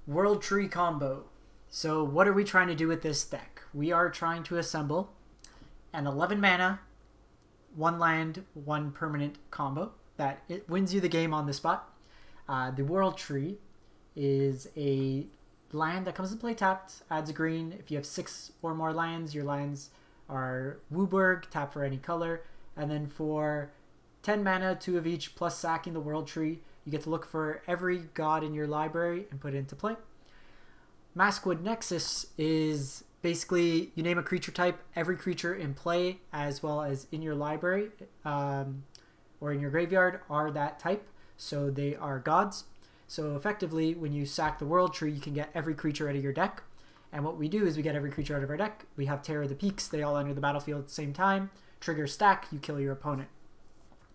World Tree combo. So what are we trying to do with this deck? We are trying to assemble an 11 mana, 1 land, 1 permanent combo that it wins you the game on the spot. The World Tree is a land that comes to play tapped, adds a green. If you have 6 or more lands, your lands are Wooburg, tap for any color. And then for 10 mana, 2 of each, plus sacking the World Tree, you get to look for every god in your library and put it into play. Maskwood Nexus is basically, you name a creature type, every creature in play as well as in your library or in your graveyard are that type. So they are gods. So effectively, when you sack the World Tree, you can get every creature out of your deck. And what we do is we get every creature out of our deck. We have Terror of the Peaks. They all enter the battlefield at the same time. Trigger stack, you kill your opponent.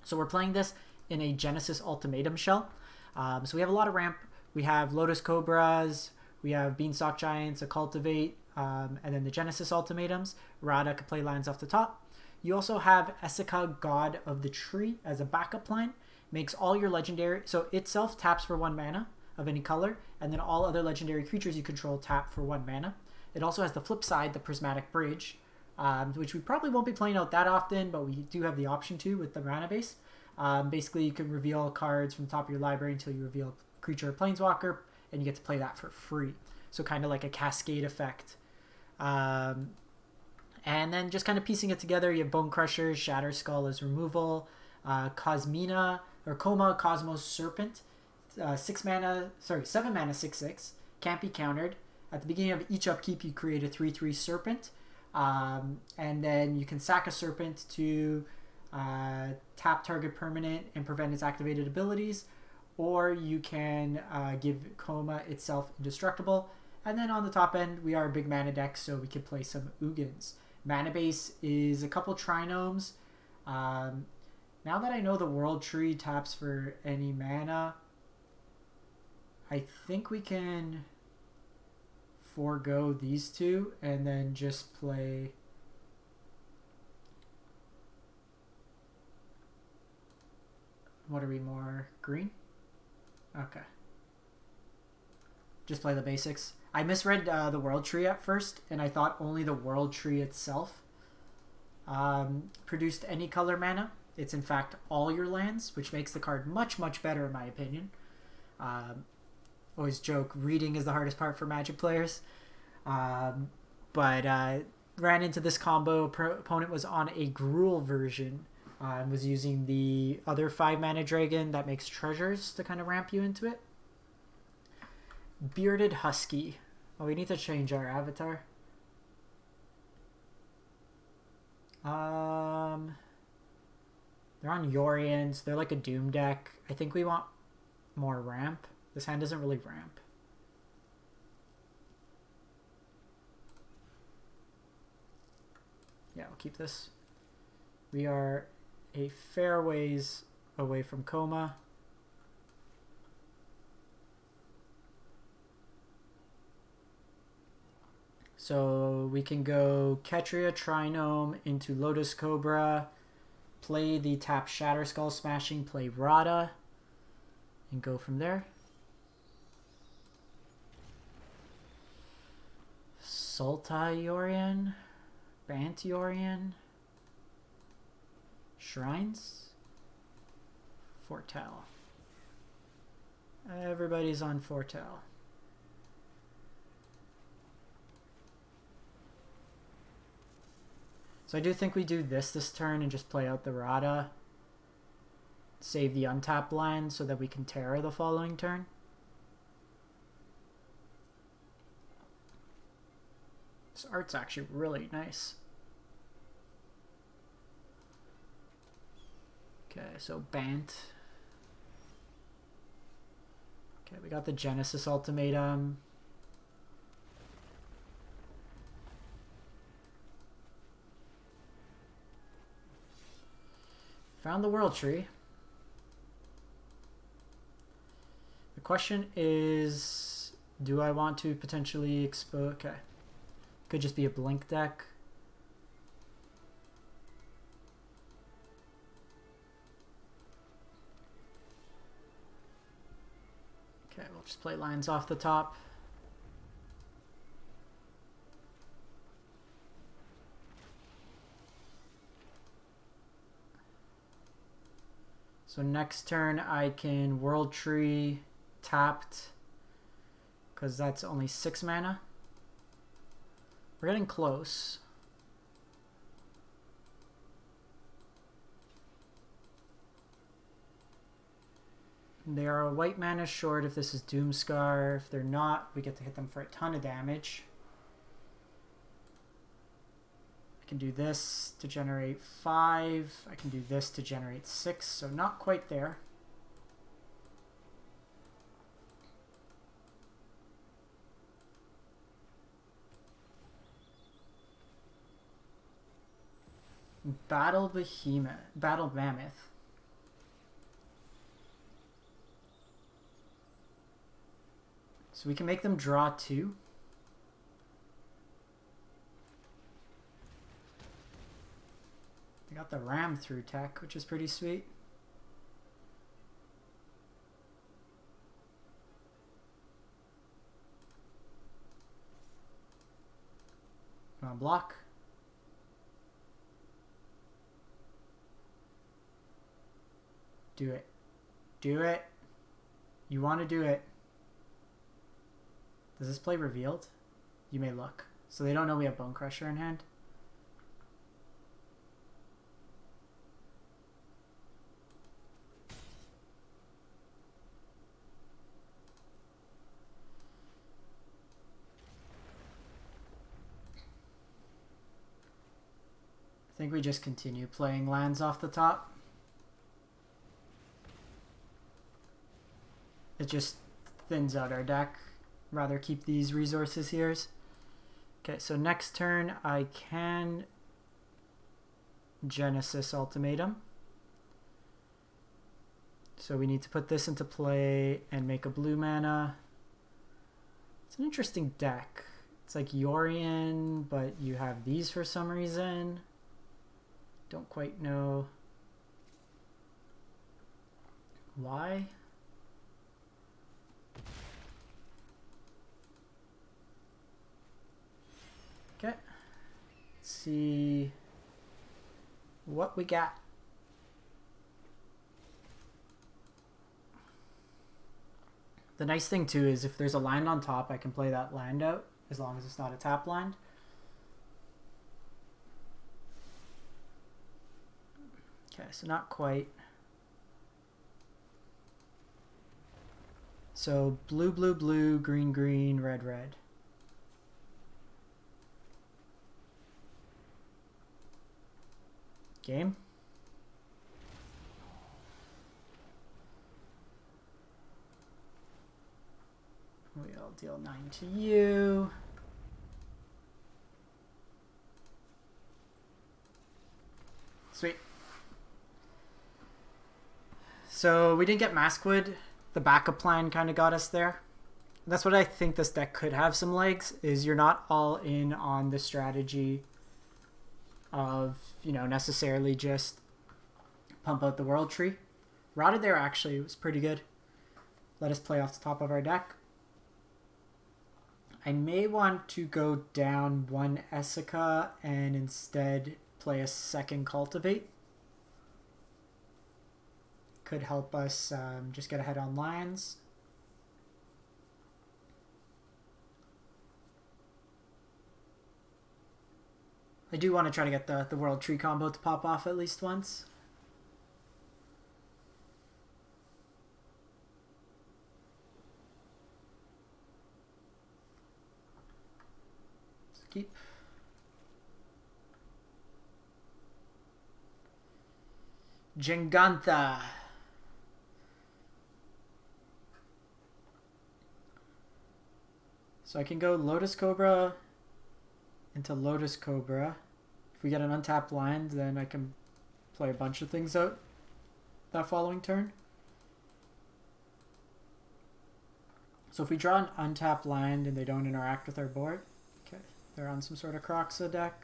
So we're playing this in a Genesis Ultimatum shell. So we have a lot of ramp. We have Lotus Cobras. We have Beanstalk Giants, a Cultivate, and then the Genesis Ultimatums. Radha could play lands off the top. You also have Esika, God of the Tree, as a backup line. Makes all your legendary... So itself taps for 1 mana of any color, and then all other legendary creatures you control tap for 1 mana. It also has the flip side, the Prismatic Bridge, which we probably won't be playing out that often, but we do have the option to with the mana base. Basically, you can reveal cards from the top of your library until you reveal a creature or planeswalker, and you get to play that for free. So kind of like a cascade effect. And then just kind of piecing it together, you have Bonecrusher, Shatterskull as removal, Cosima, or Koma, Cosmos, Serpent, 7 mana, 6/6, can't be countered. At the beginning of each upkeep, you create a 3/3 Serpent, and then you can sack a Serpent to tap target permanent and prevent its activated abilities, or you can give Koma itself indestructible. And then on the top end, we are a big mana deck, so we can play some Ugins. Mana base is a couple Trinomes. Now that I know the World Tree taps for any mana, I think we can forego these two and then just play... What are we, more green? Okay. Just play the basics. I misread the World Tree at first, and I thought only the World Tree itself produced any color mana. It's in fact all your lands, which makes the card much, much better in my opinion. Always joke, reading is the hardest part for Magic players. But ran into this combo. Opponent was on a Gruul version and was using the other 5 mana dragon that makes treasures to kind of ramp you into it. Bearded Husky. Oh, we need to change our avatar. They're on Yorians. They're like a Doom deck. I think we want more ramp. This hand doesn't really ramp. Yeah, we'll keep this. We are a fair ways away from Koma. So we can go Ketria Triome into Lotus Cobra, play the tap Shatterskull Smashing, play Radha, and go from there. Sultai Yorian, Bant Yorian, Shrines, Fortel. Everybody's on Fortel. So I do think we do this turn and just play out the Radha. Save the untapped land so that we can Terror the following turn. This art's actually really nice. Okay, so Bant. Okay, we got the Genesis Ultimatum. Found the World Tree. The question is, do I want to potentially expose... Okay. Could just be a blink deck. Okay, we'll just play lines off the top. So next turn I can World Tree tapped, because that's only 6 mana. We're getting close. They are a white mana short if this is Doomscar. If they're not, we get to hit them for a ton of damage. I can do this to generate 5. I can do this to generate 6, so not quite there. Battle Mammoth. So we can make them draw 2. They got the ram through tech, which is pretty sweet. You want to block? Do it. Do it. You want to do it. Does this play revealed? You may look. So they don't know we have Bonecrusher in hand. I think we just continue playing lands off the top. It just thins out our deck. Rather keep these resources here. Okay, so next turn I can Genesis Ultimatum. So we need to put this into play and make a blue mana. It's an interesting deck. It's like Yorion, but you have these for some reason. Don't quite know why. Okay, let's see what we got. The nice thing too is if there's a land on top, I can play that land out as long as it's not a tap land. Okay, so not quite. So blue, blue, blue, green, green, red, red. Game. We'll deal 9 to you. Sweet. So we didn't get Maskwood. The backup plan kind of got us there. That's what I think this deck could have some legs, is you're not all in on the strategy of, you know, necessarily just pump out the World Tree. Radha there actually was pretty good. Let us play off the top of our deck. I may want to go down 1 Esika and instead play a second Cultivate. Could help us just get ahead on lands. I do want to try to get the World Tree combo to pop off at least once. Let's keep. Giganta. So I can go Lotus Cobra into Lotus Cobra. If we get an untapped land, then I can play a bunch of things out that following turn. So if we draw an untapped land and they don't interact with our board, okay, they're on some sort of Croxa deck.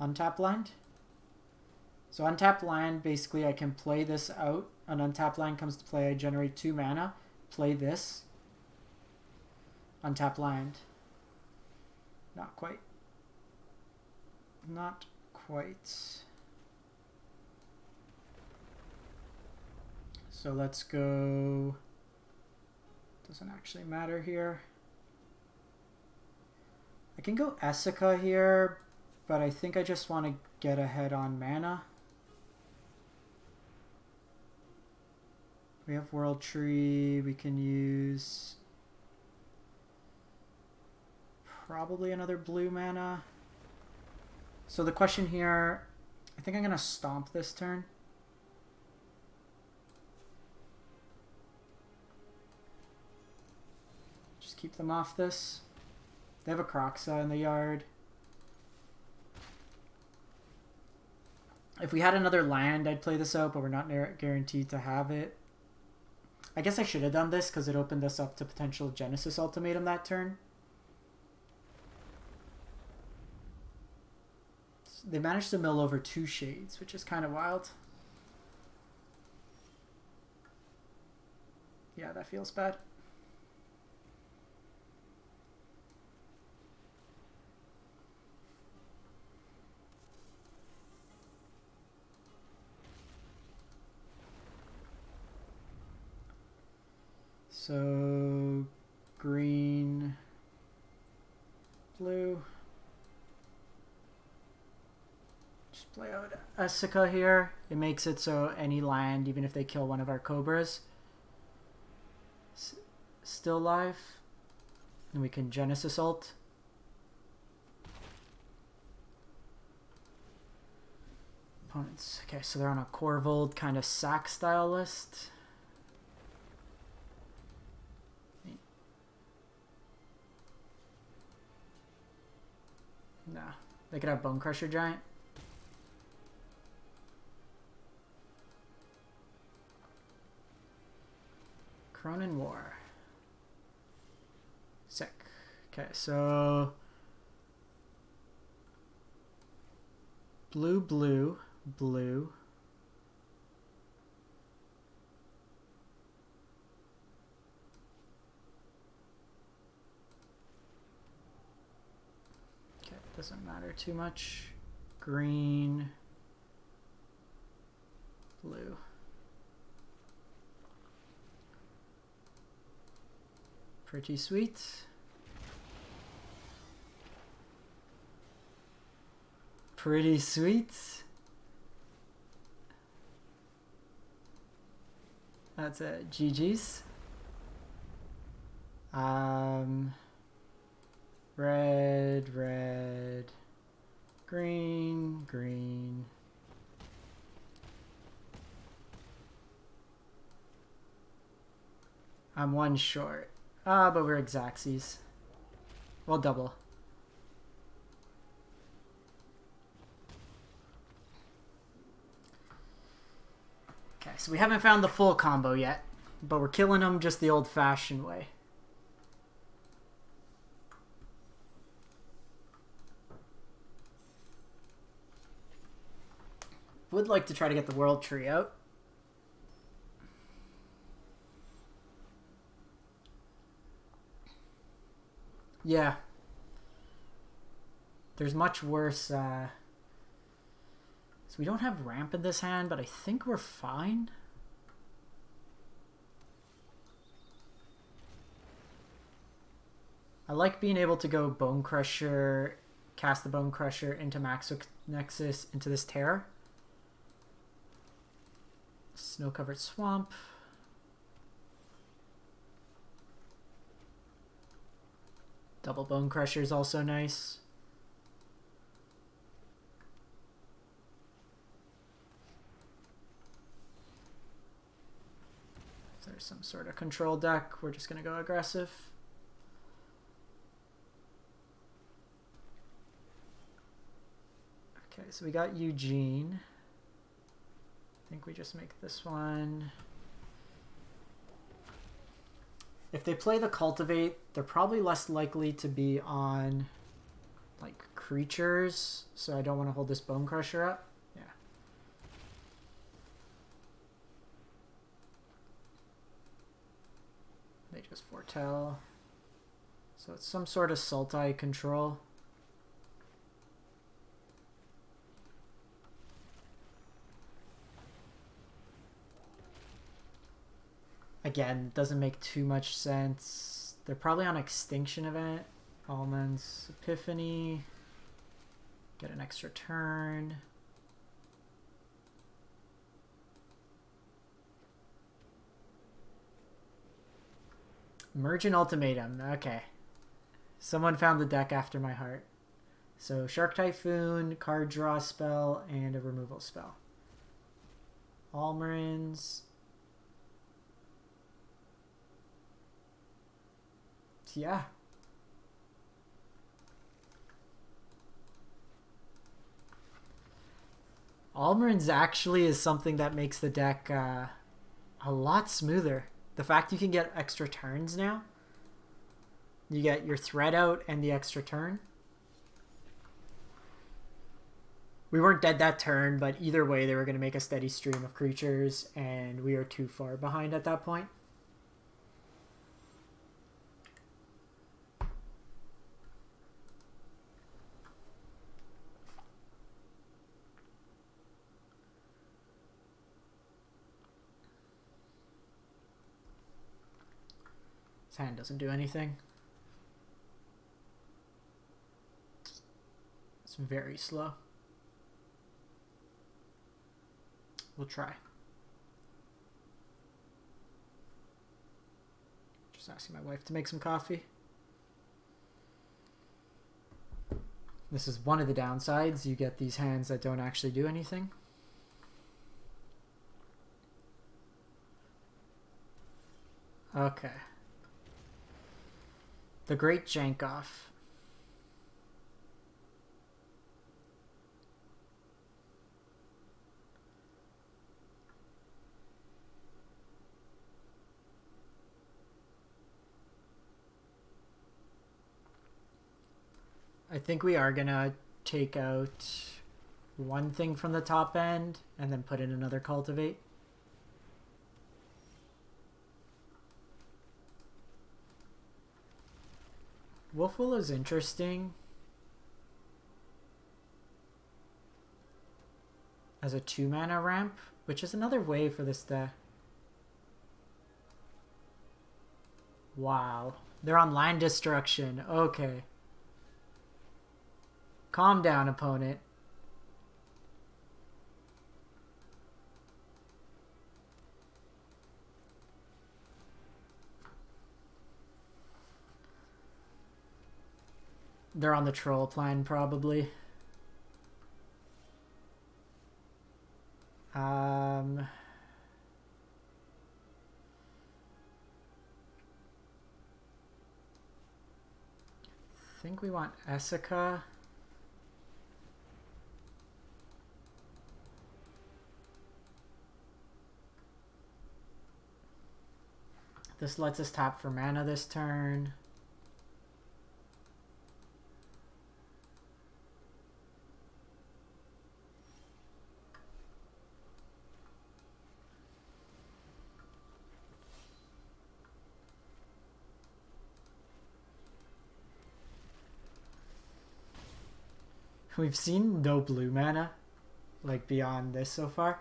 Untap land. So untapped land, basically I can play this out. An untapped land comes to play, I generate 2 mana, play this. Untapped land. Not quite. Not quite. So let's go... Doesn't actually matter here. I can go Esika here, but I think I just want to get ahead on mana. We have World Tree, we can use probably another blue mana. So the question here, I think I'm going to stomp this turn. Just keep them off this. They have a Kroxa in the yard. If we had another land, I'd play this out, but we're not guaranteed to have it. I guess I should have done this because it opened us up to potential Genesis Ultimatum that turn. They managed to mill over 2 shades, which is kind of wild. Yeah, that feels bad. So, green, blue. Just play out Esika here. It makes it so any land, even if they kill one of our Cobras, still live. And we can Genesis ult. Opponents. Okay, so they're on a Corvold kind of sack style list. Nah, they could have Bonecrusher Giant. Cronin War. Sick. Okay, so blue, blue, blue. Doesn't matter too much. Green, blue. Pretty sweet. Pretty sweet. That's it. GG's. Red, red, green, green. I'm 1 short. But we're Xaxes. Well, double. Okay, so we haven't found the full combo yet, but we're killing them just the old-fashioned way. Would like to try to get the World Tree out. Yeah. There's much worse. So we don't have ramp in this hand, but I think we're fine. I like being able to go Bonecrusher, cast the Bonecrusher into Maskwood Nexus into this Terror. Snow-covered swamp. Double Bonecrusher is also nice. If there's some sort of control deck, we're just going to go aggressive. Okay, so we got Ugin. I think we just make this one. If they play the Cultivate, they're probably less likely to be on like creatures, so I don't want to hold this Bonecrusher up. Yeah. does foretell. So it's some sort of Sultai control. Again, doesn't make too much sense. They're probably on Extinction Event. Almonds, Epiphany. Get an extra turn. Emergent Ultimatum. Okay. Someone found the deck after my heart. So Shark Typhoon, card draw spell, and a removal spell. Almarins. Yeah. Almarins actually is something that makes the deck a lot smoother. The fact you can get extra turns now. You get your threat out and the extra turn. We weren't dead that turn, but either way they were going to make a steady stream of creatures, and we are too far behind at that point. His hand doesn't do anything. It's very slow. We'll try. Just asking my wife to make some coffee. This is one of the downsides. You get these hands that don't actually do anything. Okay. The Great Jankoff. I think we are gonna take out one thing from the top end and then put in another Cultivate. Wolfwool is interesting as a 2-mana ramp, which is another way for this deck. Wow. They're on Land Destruction. Okay. Calm down, opponent. They're on the troll plan, probably. I think we want Esika. This lets us tap for mana this turn. We've seen no blue mana, like, beyond this so far.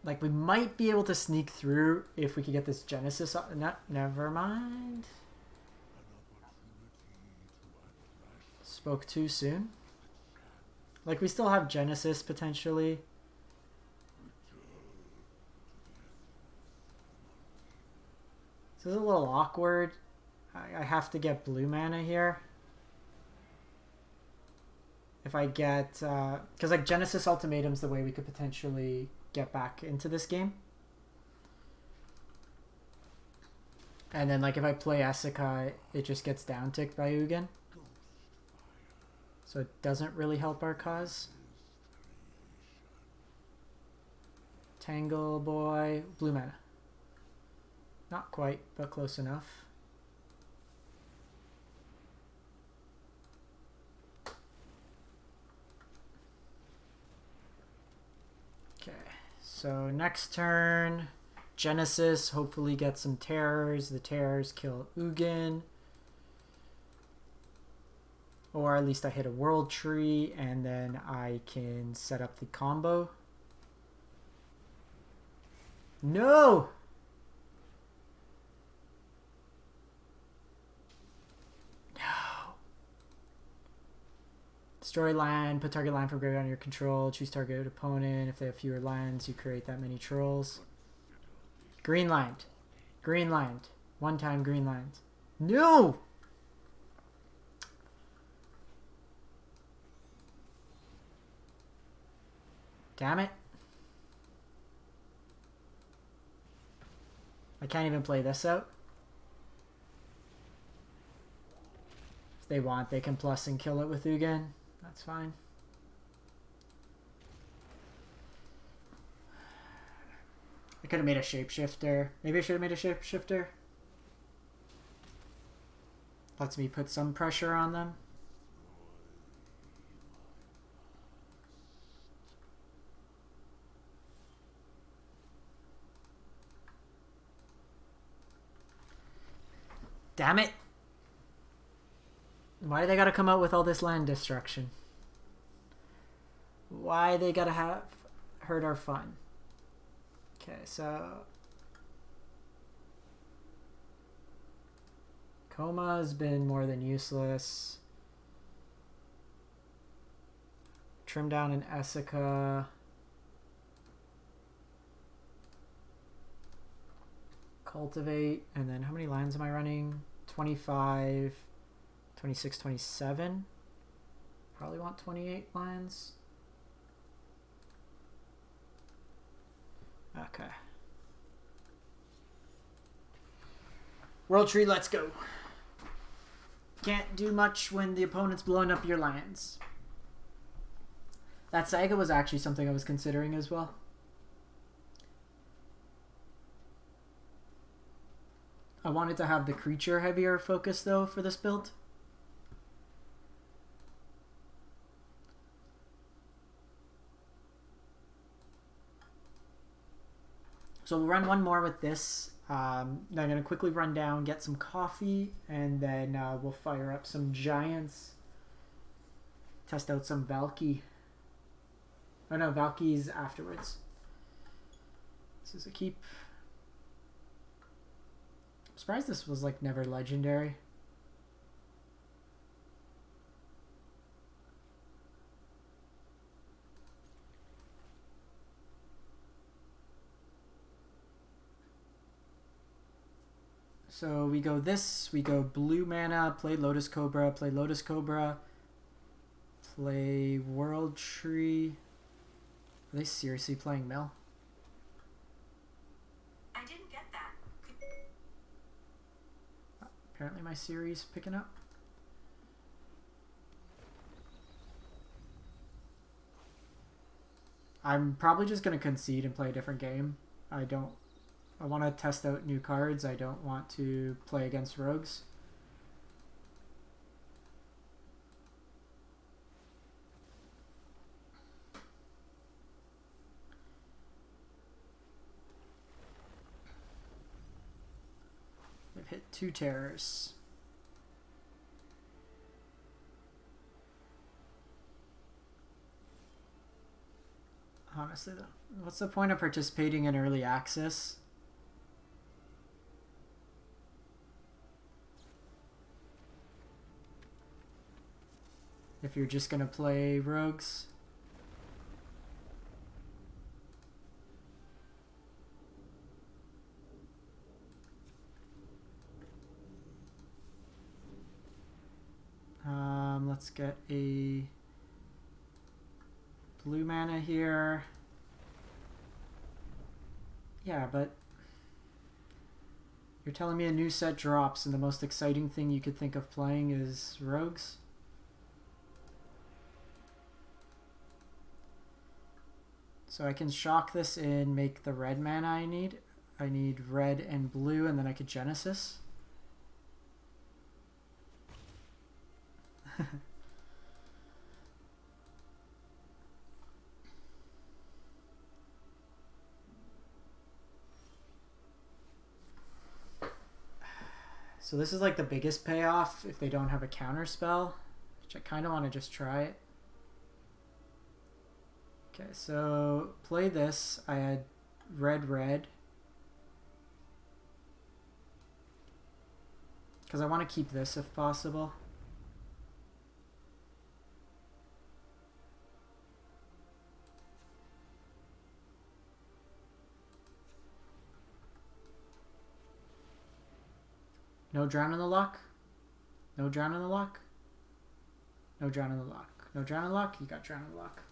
Like, we might be able to sneak through if we could get this Genesis... No, never mind. Spoke too soon. Like, we still have Genesis, potentially. This is a little awkward. I have to get blue mana here. If I get... because, like, Genesis Ultimatum's the way we could potentially get back into this game. And then, like, if I play Esika, it just gets down-ticked by Ugin. So it doesn't really help our cause. Tangle Boy. Blue mana. Not quite, but close enough. Okay, so next turn Genesis, hopefully get some terrors. The terrors kill Ugin. Or at least I hit a world tree and then I can set up the combo. No! No. Destroy land, put target land from graveyard under your control, choose target opponent. If they have fewer lands, you create that many trolls. Green land. Green land. One time green land. No! Damn it. I can't even play this out. If they want, they can plus and kill it with Ugin. That's fine. I could have made a shapeshifter. Maybe I should have made a shapeshifter. Lets me put some pressure on them. Damn it! Why do they gotta come out with all this land destruction? Why they gotta have hurt our fun? Okay, so Koma has been more than useless. Trim down an Esika. Cultivate, and then how many lands am I running? 25, 26, 27. Probably want 28 lands. Okay. World Tree, let's go. Can't do much when the opponent's blowing up your lands. That Saga was actually something I was considering as well. I wanted to have the creature heavier focus though for this build. So we'll run one more with this. I'm going to quickly run down, get some coffee, and then we'll fire up some giants. Test out some Valky. Oh no, Valky's afterwards. This is a keep. I'm surprised this was like never legendary. So we go this, we go blue mana, play Lotus Cobra, play Lotus Cobra, play World Tree. Are they seriously playing Mill? I didn't get that. Apparently my series picking up. I'm probably just going to concede and play a different game. I want to test out new cards. I don't want to play against rogues. They've hit 2 terrors. Honestly though, what's the point of participating in early access? If you're just gonna play rogues. Let's get a blue mana here. Yeah, but you're telling me a new set drops and the most exciting thing you could think of playing is rogues? So I can shock this in, make the red mana I need. I need red and blue, and then I could Genesis. So this is like the biggest payoff if they don't have a counter spell, which I kind of want to just try it. Okay, so play this. I had red. Because I want to keep this if possible. No drown in the lock. No drown in the lock. No drown in the lock. No drown in the lock. You got drown in the lock.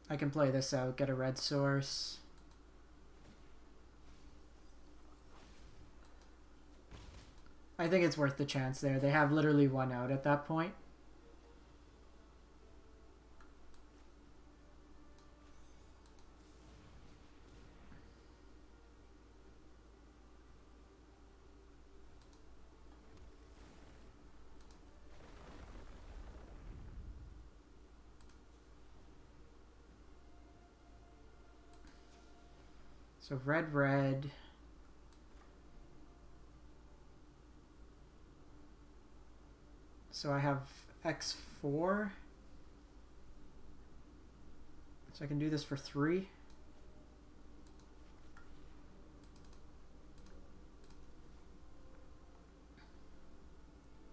I can play this out, get a red source. I think it's worth the chance there. They have literally one out at that point. So red. So I have X4. So I can do this for 3.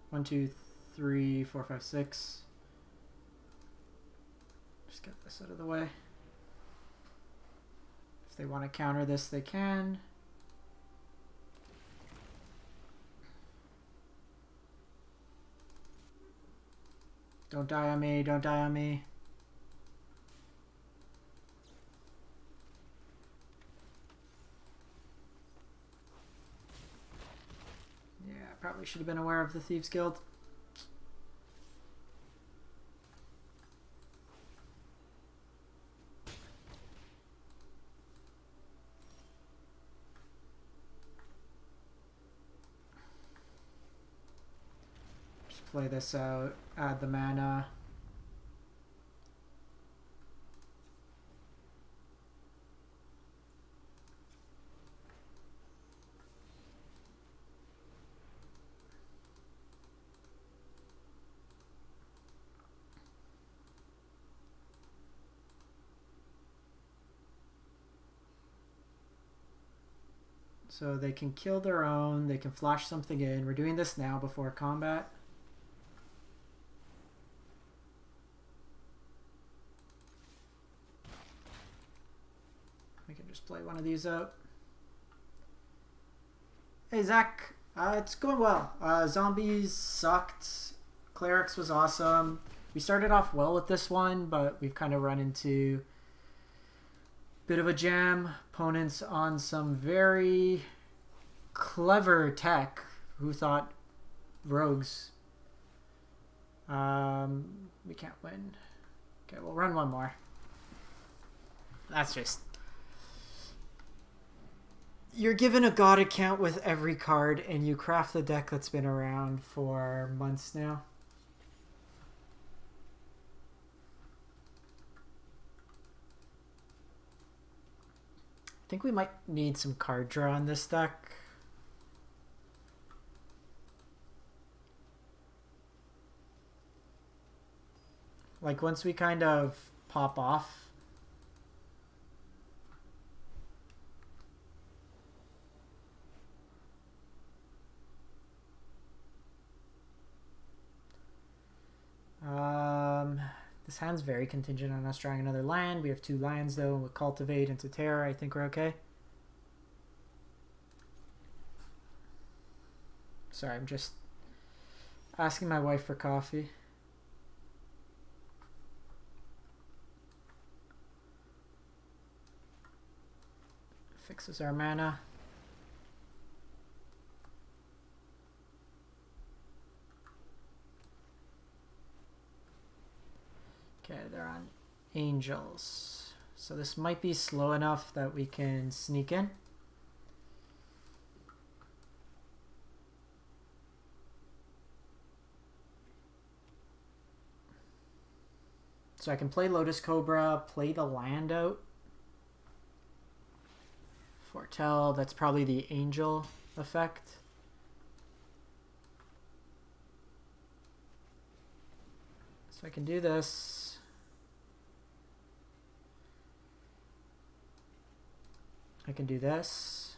One, two, three, four, five, six. Just get this out of the way. If they want to counter this, they can. Don't die on me, don't die on me. Yeah, probably should have been aware of the Thieves Guild. Play this out, add the mana. So they can kill their own, they can flash something in. We're doing this now before combat. We can just play one of these out. Hey Zach, it's going well. Zombies sucked. Clerics was awesome. We started off well with this one, but we've kind of run into a bit of a jam. Opponents on some very clever tech who thought rogues. We can't win. Okay, we'll run one more. That's just... You're given a god account with every card, and you craft the deck that's been around for months now. I think we might need some card draw on this deck. Like, once we kind of pop off. This hand's very contingent on us drawing another land. We have 2 lands though, with Cultivate into Terror. I think we're okay. Sorry, I'm just asking my wife for coffee. Fixes our mana. Okay, they're on Angels. So this might be slow enough that we can sneak in. So I can play Lotus Cobra, play the land out. Foretell, that's probably the angel effect. So I can do this. I can do this.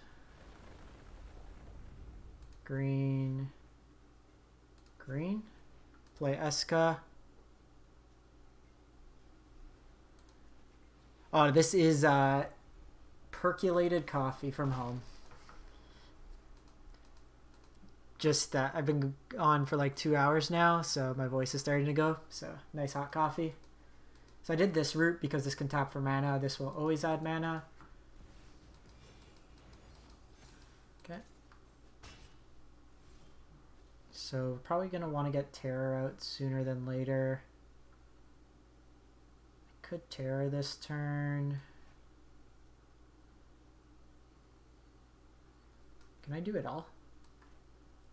Green. Green. Play Esika. Oh, this is percolated coffee from home. Just I've been on for like 2 hours now, so my voice is starting to go. So nice hot coffee. So I did this route because this can tap for mana. This will always add mana. Okay. So probably gonna want to get Terror out sooner than later. Could Terror this turn. Can I do it all?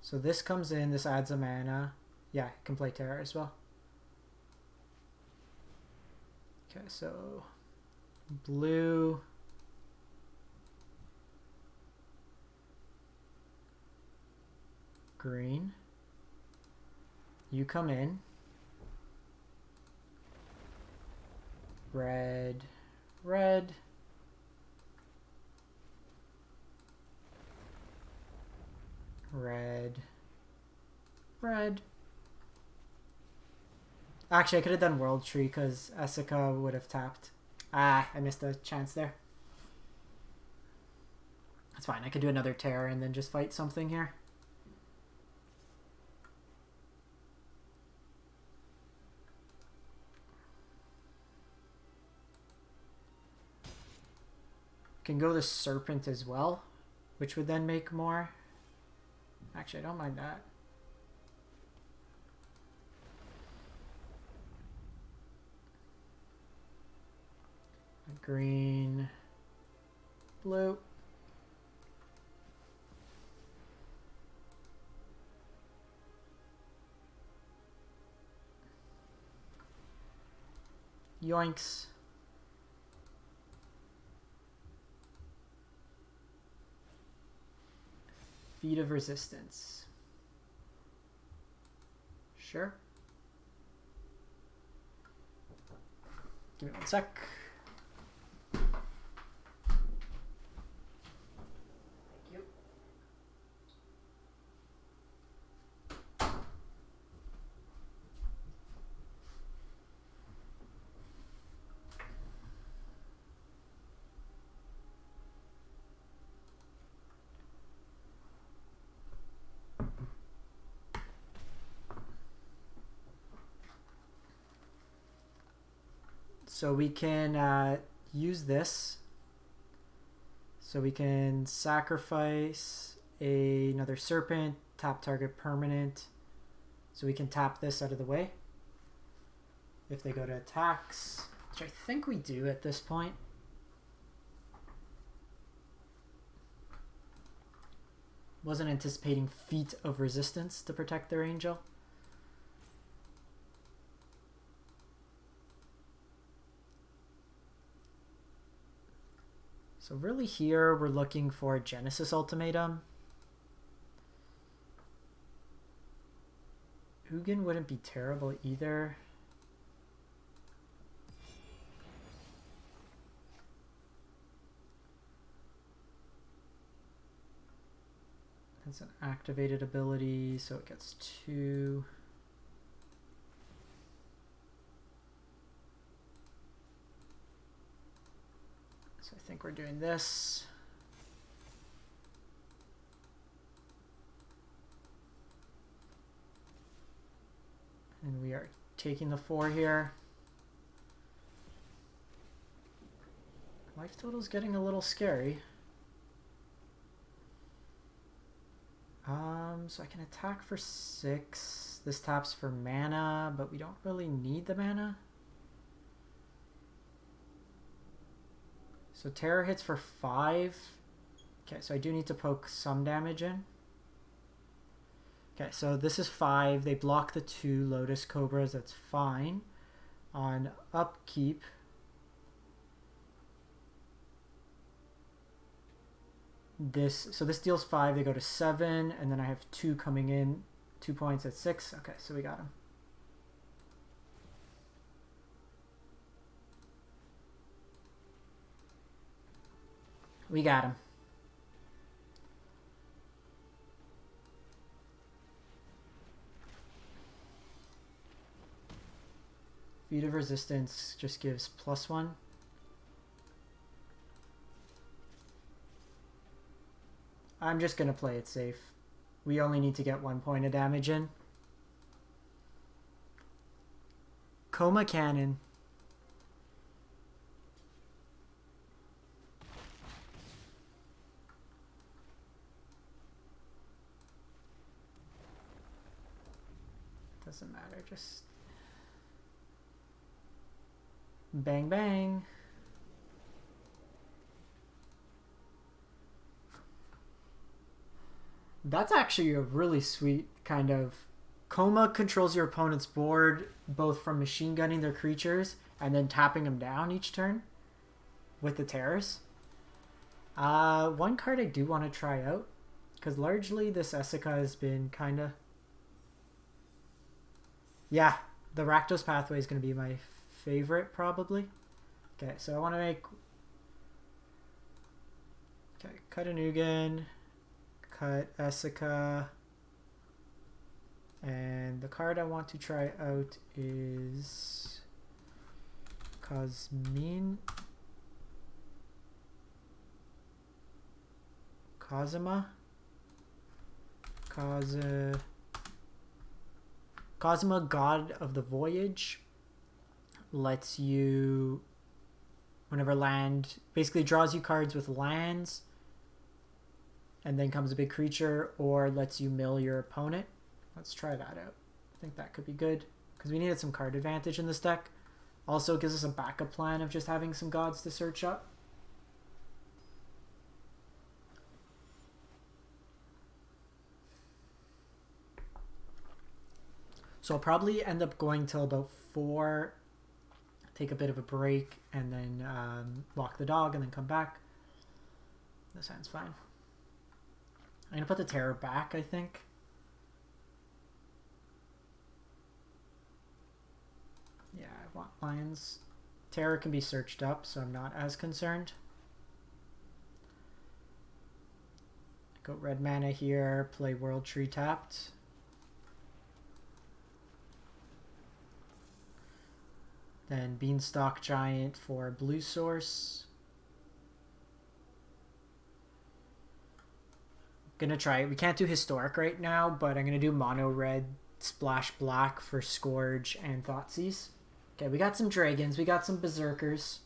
So this comes in, this adds a mana. Yeah, I can play Terror as well. Okay, so blue. Green. You come in. Red. Red. Red. Red. Actually, I could have done World Tree because Esika would have tapped. Ah, I missed a chance there. That's fine. I could do another Terror and then just fight something here. Can go the Serpent as well, which would then make more. Actually, I don't mind that. Green, blue. Yoinks. Feet of Resistance. Sure. Give me 1 sec. Thank you. So we can use this. So we can sacrifice another Serpent, tap target permanent. So we can tap this out of the way. If they go to attacks, which I think we do at this point. Wasn't anticipating Feet of Resistance to protect their angel. So really here we're looking for Genesis Ultimatum. Ugin wouldn't be terrible either. That's an activated ability, so it gets 2. So I think we're doing this. And we are taking the 4 here. Life total's getting a little scary. So I can attack for 6. This taps for mana, but we don't really need the mana. So Terror hits for 5. Okay, so I do need to poke some damage in. Okay, so this is 5. They block the 2 Lotus Cobras. That's fine. On upkeep, so this deals 5, they go to 7, and then I have 2 coming in, 2 points at 6. Okay, so we got him. We got him. Feat of Resistance just gives +1. I'm just going to play it safe. We only need to get 1 point of damage in. Koma Cannon. Doesn't matter, just bang bang. That's actually a really sweet kind of... Koma controls your opponent's board both from machine gunning their creatures and then tapping them down each turn with the terrors. One card I do want to try out, because largely this Esika has been kind of... Yeah, the Rakdos Pathway is going to be my favorite, probably. Okay, so I want to make... Okay, cut an Ugin, cut Esika, and the card I want to try out is Cosima. Cosima, God of the Voyage, lets you, whenever land, basically draws you cards with lands, and then comes a big creature, or lets you mill your opponent. Let's try that out. I think that could be good, because we needed some card advantage in this deck. Also gives us a backup plan of just having some gods to search up. So I'll probably end up going till about 4, take a bit of a break, and then walk the dog, and then come back. That sounds fine. I'm going to put the terror back, I think. Yeah, I want lions. Terror can be searched up, so I'm not as concerned. Go red mana here, play World Tree tapped. Then Beanstalk Giant for blue source. Gonna try it. We can't do Historic right now, but I'm gonna do mono red splash black for Scourge and Thoughtseize. Okay, we got some dragons, we got some berserkers.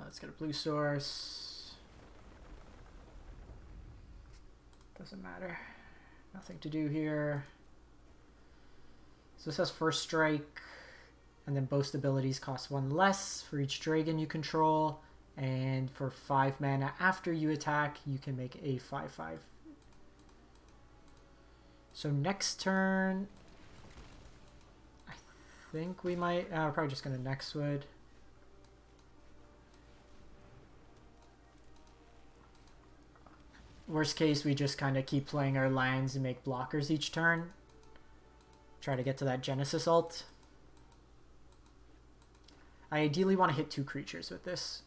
Let's get a blue source. Doesn't matter. Nothing to do here. So this has first strike, and then boast abilities cost 1 less for each dragon you control, and for 5 mana after you attack, you can make a 5/5. So next turn, I think we might... we're probably just going to Nextwood. Worst case, we just kind of keep playing our lands and make blockers each turn. Try to get to that Genesis ult. I ideally want to hit 2 creatures with this.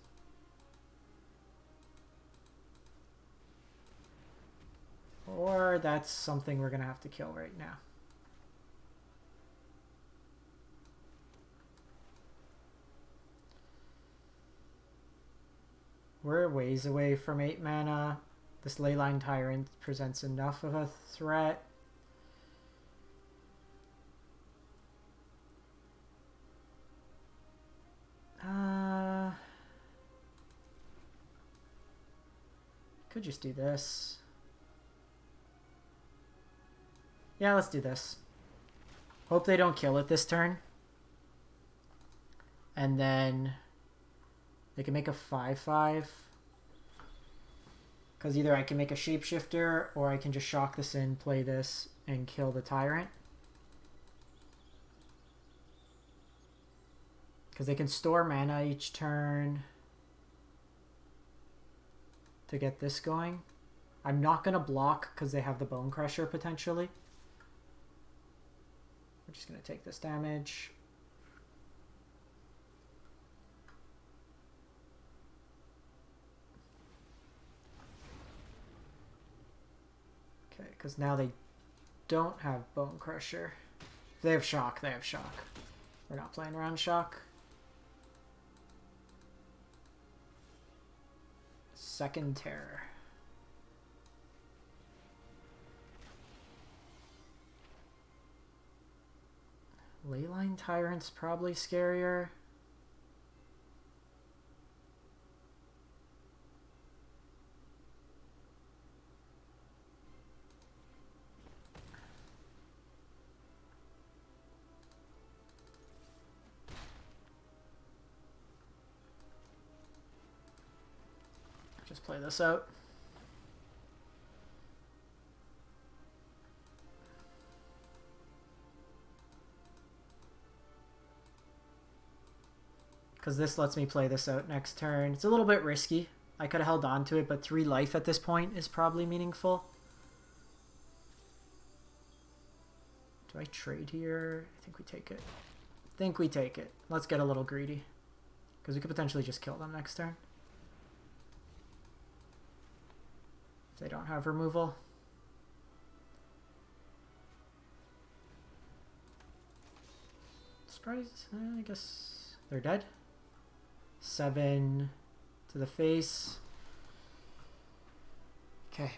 Or that's something we're going to have to kill right now. We're a ways away from 8 mana. This Leyline Tyrant presents enough of a threat. Could just do this. Yeah, let's do this. Hope they don't kill it this turn. And then they can make a 5/5. Because either I can make a shapeshifter or I can just shock this in, play this, and kill the tyrant. Because they can store mana each turn to get this going. I'm not going to block because they have the Bonecrusher potentially. We're just going to take this damage. Okay, because now they don't have Bonecrusher. If they have Shock, they have Shock. We're not playing around Shock. Second Terror. Leyline Tyrant's probably scarier. Just play this out. Because this lets me play this out next turn. It's a little bit risky. I could have held on to it, but 3 life at this point is probably meaningful. Do I trade here? I think we take it. I think we take it. Let's get a little greedy. Because we could potentially just kill them next turn. If they don't have removal. Surprise, I guess they're dead. 7 to the face. Okay,